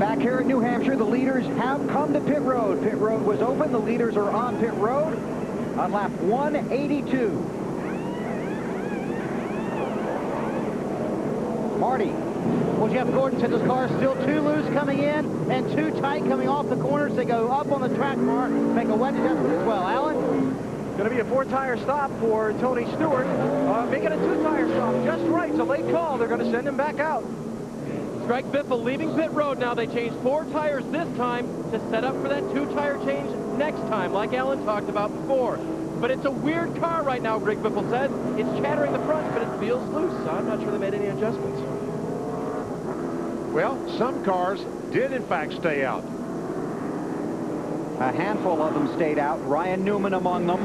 Back here in New Hampshire, the leaders have come to pit road. Pit road was open. The leaders are on pit road on lap 182. Marty. Well, Jeff Gordon said this car is still too loose coming in and too tight coming off the corners. They go up on the track mark, make a wet adjustment as well. Alan? Going to be a 4-tire stop for Tony Stewart. Making a 2-tire stop just right. It's a late call. They're going to send him back out. Greg Biffle leaving pit road now. They changed 4 tires this time to set up for that 2-tire change next time, like Alan talked about before. But it's a weird car right now, Greg Biffle says. It's chattering the front, but it feels loose. So I'm not sure they made any adjustments. Well, some cars did, in fact, stay out. A handful of them stayed out. Ryan Newman among them.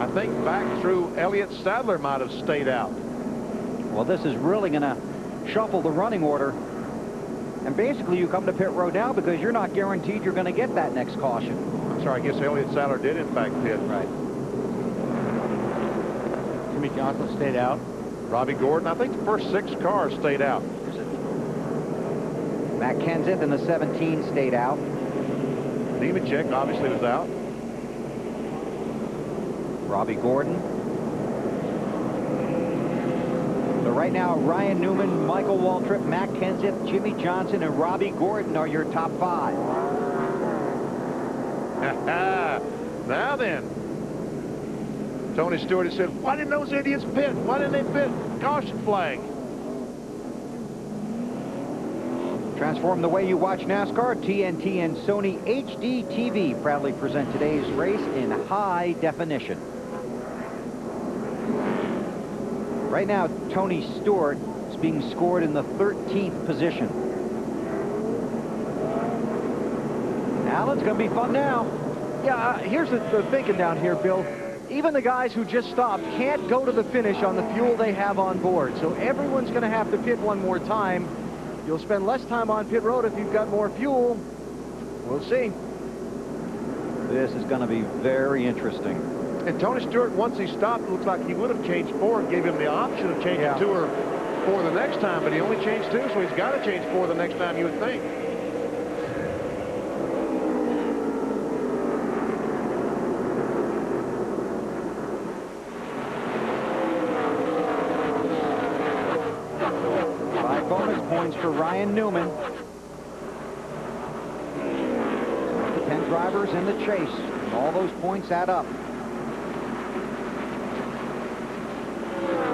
I think back through Elliott Sadler might have stayed out. Well, this is really going to shuffle the running order. And basically, you come to pit road now because you're not guaranteed you're going to get that next caution. I'm sorry, I guess Elliott Sadler did, in fact, pit. Right. Jimmy Johnson stayed out. Robbie Gordon, I think the first 6 cars stayed out. Matt Kenseth in the 17 stayed out. Nemechek obviously was out. Robbie Gordon. So right now, Ryan Newman, Michael Waltrip, Matt Kenseth, Jimmy Johnson, and Robbie Gordon are your top 5. Now then. Tony Stewart has said, why didn't those idiots pit? Why didn't they pit? Caution flag. Transform the way you watch NASCAR. TNT and Sony HD TV proudly present today's race in high definition. Right now, Tony Stewart is being scored in the 13th position. Alan, it's going to be fun now. Yeah, here's the thinking down here, Bill. Even the guys who just stopped can't go to the finish on the fuel they have on board. So everyone's going to have to pit one more time. You'll spend less time on pit road if you've got more fuel. We'll see. This is going to be very interesting. And Tony Stewart, once he stopped, it looks like he would have changed 4 and gave him the option of changing 2 or 4 the next time, but he only changed 2, so he's got to change 4 the next time, you would think. Points for Ryan Newman. The 10 drivers in the chase. All those points add up.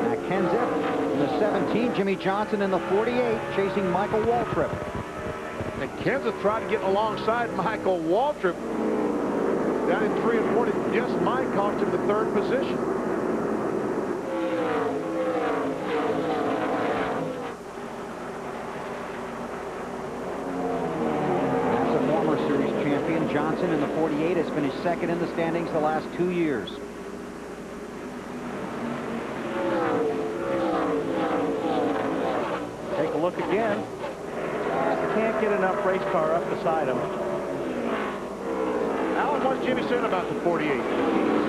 Matt Kenseth in the 17. Jimmy Johnson in the 48, chasing Michael Waltrip. And Kenseth tried to get alongside Michael Waltrip down in 3 and 40. Just might cost him the 3rd position. Johnson in the 48 has finished 2nd in the standings the last 2 years. Take a look again. Can't get enough race car up beside him. Alan, what's Jimmy saying about the 48?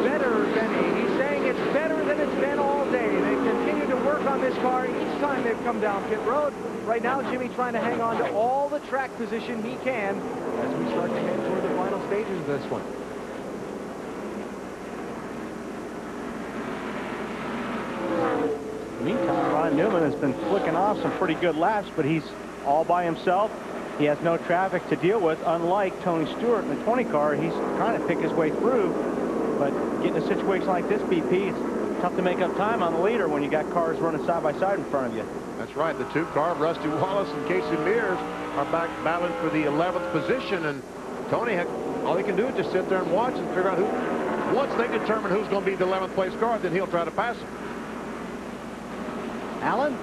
Better than he's saying it's better than it's been all day. They continue to work on this car each time they've come down pit road. Right now, Jimmy trying to hang on to all the track position he can as we start to head toward the final stages of this one. Meantime, Ryan Newman has been flicking off some pretty good laps, but he's all by himself. He has no traffic to deal with, unlike Tony Stewart in the 20 car. He's trying to pick his way through, but getting a situation like this, BP, it's tough to make up time on the leader when you got cars running side by side in front of you. That's right. The 2 car, Rusty Wallace and Casey Mears, are back battling for the 11th position, and Tony, all he can do is just sit there and watch and figure out who. Once they determine who's going to be the 11th place car, then he'll try to pass him. Alan?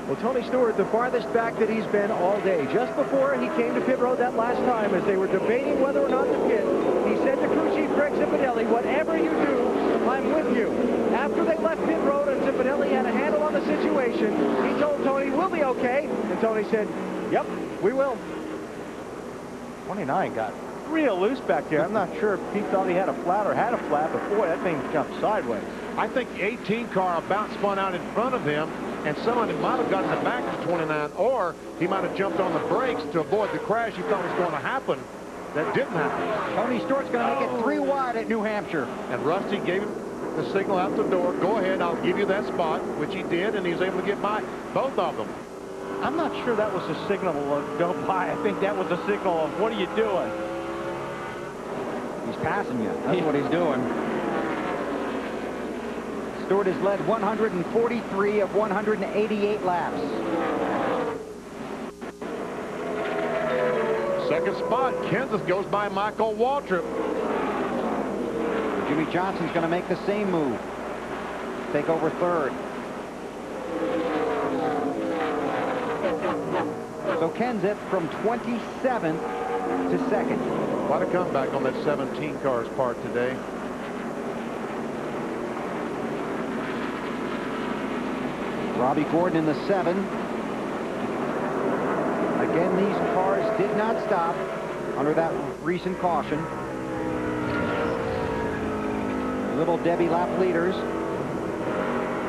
Well, Tony Stewart, the farthest back that he's been all day. Just before he came to pit road that last time, as they were debating whether or not to pit, he said to crew chief Greg Zipadelli, whatever you do, I'm with you. After they left pit road and Zipadelli had a handle on the situation, he told Tony, we'll be okay. And Tony said, yep, we will. 29 got real loose back there. I'm not sure if he thought he had a flat or had a flat, but boy, that thing jumped sideways. I think the 18 car about spun out in front of him, and someone might have gotten the back of 29, or he might have jumped on the brakes to avoid the crash he thought was going to happen. That didn't happen. Tony Stewart's going to make it 3 wide at New Hampshire. And Rusty gave him the signal out the door. Go ahead, I'll give you that spot, which he did, and he was able to get by both of them. I'm not sure that was a signal of go by. I think that was a signal of what are you doing? He's passing you. That's what he's doing. Stewart has led 143 of 188 laps. Second spot, Kansas goes by Michael Waltrip. Jimmy Johnson's going to make the same move. Take over third. So Kenseth from 27th to second. Quite a comeback on that 17 car's part today. Robbie Gordon in the 7. Again, these cars did not stop under that recent caution. Little Debbie lap leaders.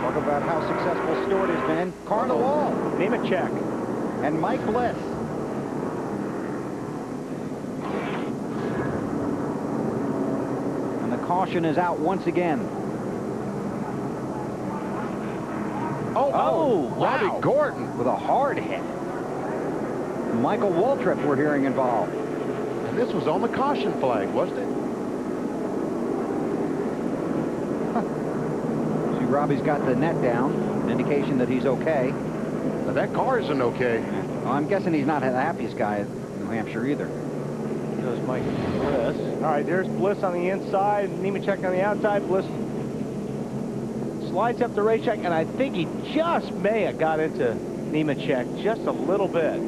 Talk about how successful Stewart has been. Car on the wall. Nemechek. And Mike Bliss. And the caution is out once again. Oh, wow. Robbie Gordon. With a hard hit. Michael Waltrip we're hearing involved. And this was on the caution flag, wasn't it? See, Robbie's got the net down. An indication that he's okay. But that car isn't okay. Well, I'm guessing he's not the happiest guy in New Hampshire either. There's Mike Bliss. All right, there's Bliss on the inside, Nemechek on the outside. Bliss slides up the racetrack, and I think he just may have got into Nemechek just a little bit.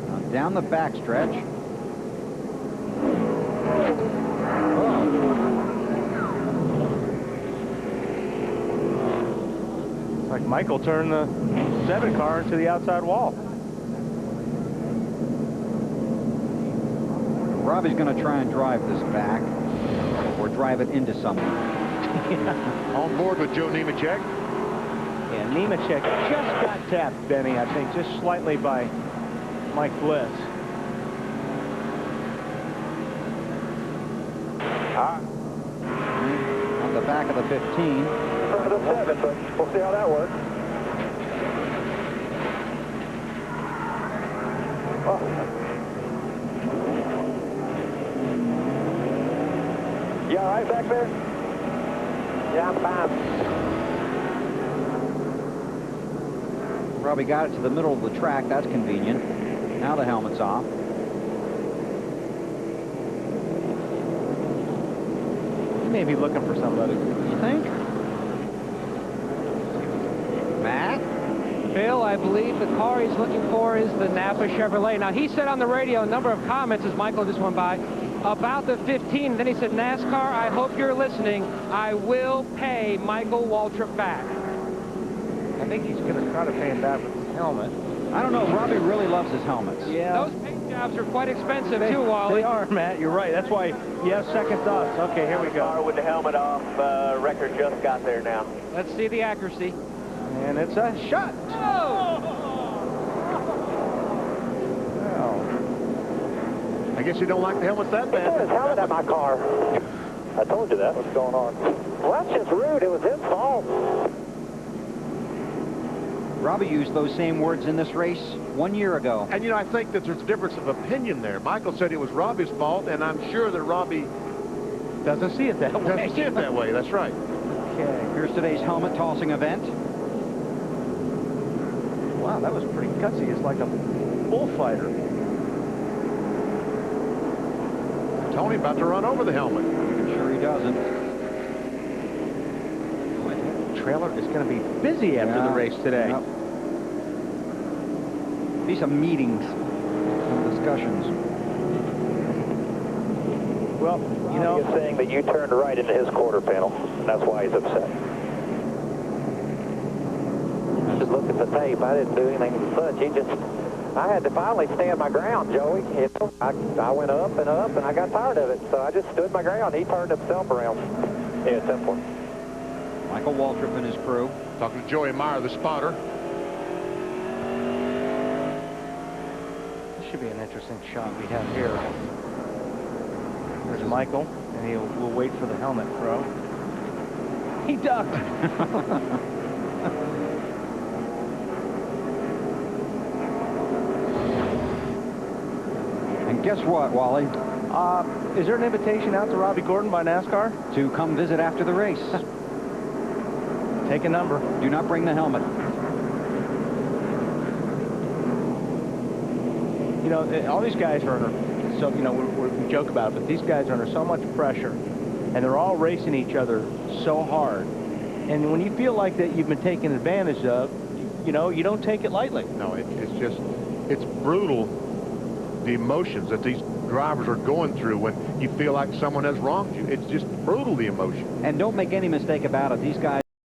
Now down the backstretch. Like Michael turned the 7 car into the outside wall. Robbie's going to try and drive this back or drive it into someone. On board with Joe Nemechek. Yeah, Nemechek just got tapped, Benny, I think, just slightly by Mike Bliss. On the back of the 15. For the 7, but we'll see how that works. You all right back there? Yeah, I'm fine. Robbie got it to the middle of the track. That's convenient. Now the helmet's off. He may be looking for somebody. You think? Matt? Bill, I believe the car he's looking for is the Napa Chevrolet. Now, he said on the radio a number of comments as Michael just went by about the 15. Then he said, NASCAR, I hope you're listening. I will pay Michael Waltrip back. I think he's going to try to pay him back with his helmet. I don't know. Robbie really loves his helmets. Yeah. Those paint jobs are quite expensive, too, Wally. They are, Matt. You're right. That's why you have second thoughts. Okay, here we go. With the helmet off, record just got there now. Let's see the accuracy. And it's a shot. Oh! Well, I guess you don't like the helmets that He put his bad. helmet at my car. I told you that. What's going on? Well, that's just rude. It was his fault. Robbie used those same words in this race 1 year ago. And, you know, I think that there's a difference of opinion there. Michael said it was Robbie's fault, and I'm sure that Robbie doesn't see it that way. doesn't see it that way. That's right. Okay. Here's today's helmet tossing event. Wow, that was pretty gutsy. It's like a bullfighter. Tony about to run over the helmet. I'm sure he doesn't. Trailer is going to be busy after the race today. Yep. Be some meetings, some discussions. Well, you know, He's saying that you turned right into his quarter panel, and that's why he's upset. Just look at the tape. I didn't do anything such. I had to finally stand my ground, Joey. You know, I went up, and I got tired of it, so I just stood my ground. He turned himself around. Yeah, simple. Michael Waltrip and his crew. Talking to Joey Meyer, the spotter. This should be an interesting shot we have here. There's Michael, and we'll wait for the helmet throw. He ducked. And guess what, Wally? Is there an invitation out to Robbie Gordon by NASCAR? To come visit after the race. Take a number. Do not bring the helmet. You know, all these guys are under, so, you know, we joke about it, but these guys are under so much pressure, and they're all racing each other so hard. And when you feel like that you've been taken advantage of, you know, you don't take it lightly. No, it's brutal, the emotions that these drivers are going through when you feel like someone has wronged you. It's just brutal, the emotion. And don't make any mistake about it. These guys